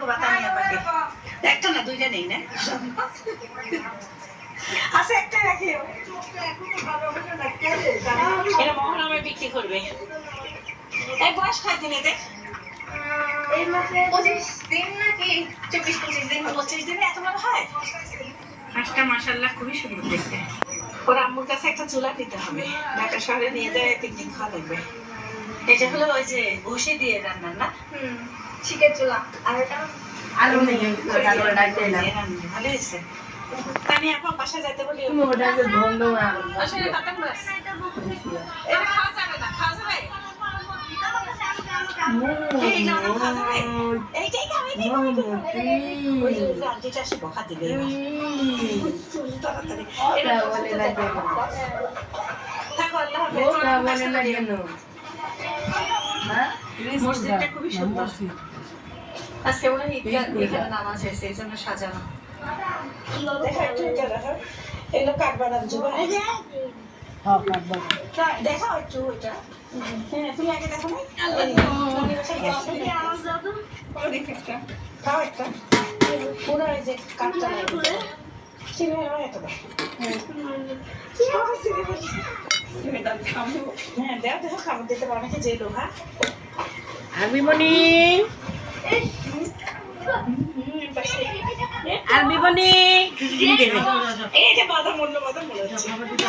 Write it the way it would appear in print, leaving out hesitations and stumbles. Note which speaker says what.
Speaker 1: দেখো বাতানি আমাকে একটা না দুইটা নেই না আছে একটা রাখি এটা মোহন আমার বিক্রি করবে এই বয়স কয় দিনে দেখ
Speaker 2: এই মাসে 25 দিন নাকি 24-25 দিন
Speaker 1: 25 দিনে এত বড় হয় হাঁসটা মাশাআল্লাহ খুবই সুন্দর দেখতে ওর আম্মুর কাছে একটা চুলা দিতে হবে ঢাকা শহরে নিয়ে যায় পিকনিক খাওয়া লাগবে এটা হলো ওই যে ঘষে দিয়ে রান্না না
Speaker 2: চিকেন চুলা আর এটা
Speaker 3: আলু নেই তারপরে ডাকতে এলাম
Speaker 1: ভালো হয়েছে আমি এখন বাসা যাইতে বলি
Speaker 3: তুমি ওটাকে বন্ধ না
Speaker 1: আসলে তাতাম বাস এটা খাওয়া যাবে না খাওয়া যাবে এই না না খাওয়া যাবে এইটাই খাবে ওই যে আন্টিটা এসে বকা দিবে তাড়াতাড়ি এটা
Speaker 3: বলে না কেন
Speaker 1: থাকো আল্লাহ
Speaker 3: ওটা বলে না কেন হ্যাঁ
Speaker 1: মসজিদটা খুবই সুন্দর আজকে মনে হয় এখানে নামাজ হয়েছে এই জন্য সাজানো দেখা একটু এটা দেখো এগুলো কাঠ বানানো যাবে
Speaker 3: হ্যাঁ কাটবো
Speaker 1: দেখা একটু এটা হ্যাঁ তুমি আগে দেখো না খাও একটা পুরো এই যে কাঠটা চিনি হয় এত হ্যাঁ দেখ দেখো খাবার দিতে পারো নাকি যে লোহা
Speaker 3: আরবিমণি আরবিমণি
Speaker 1: এই যে বাদাম মূল্য বাদাম মূল্য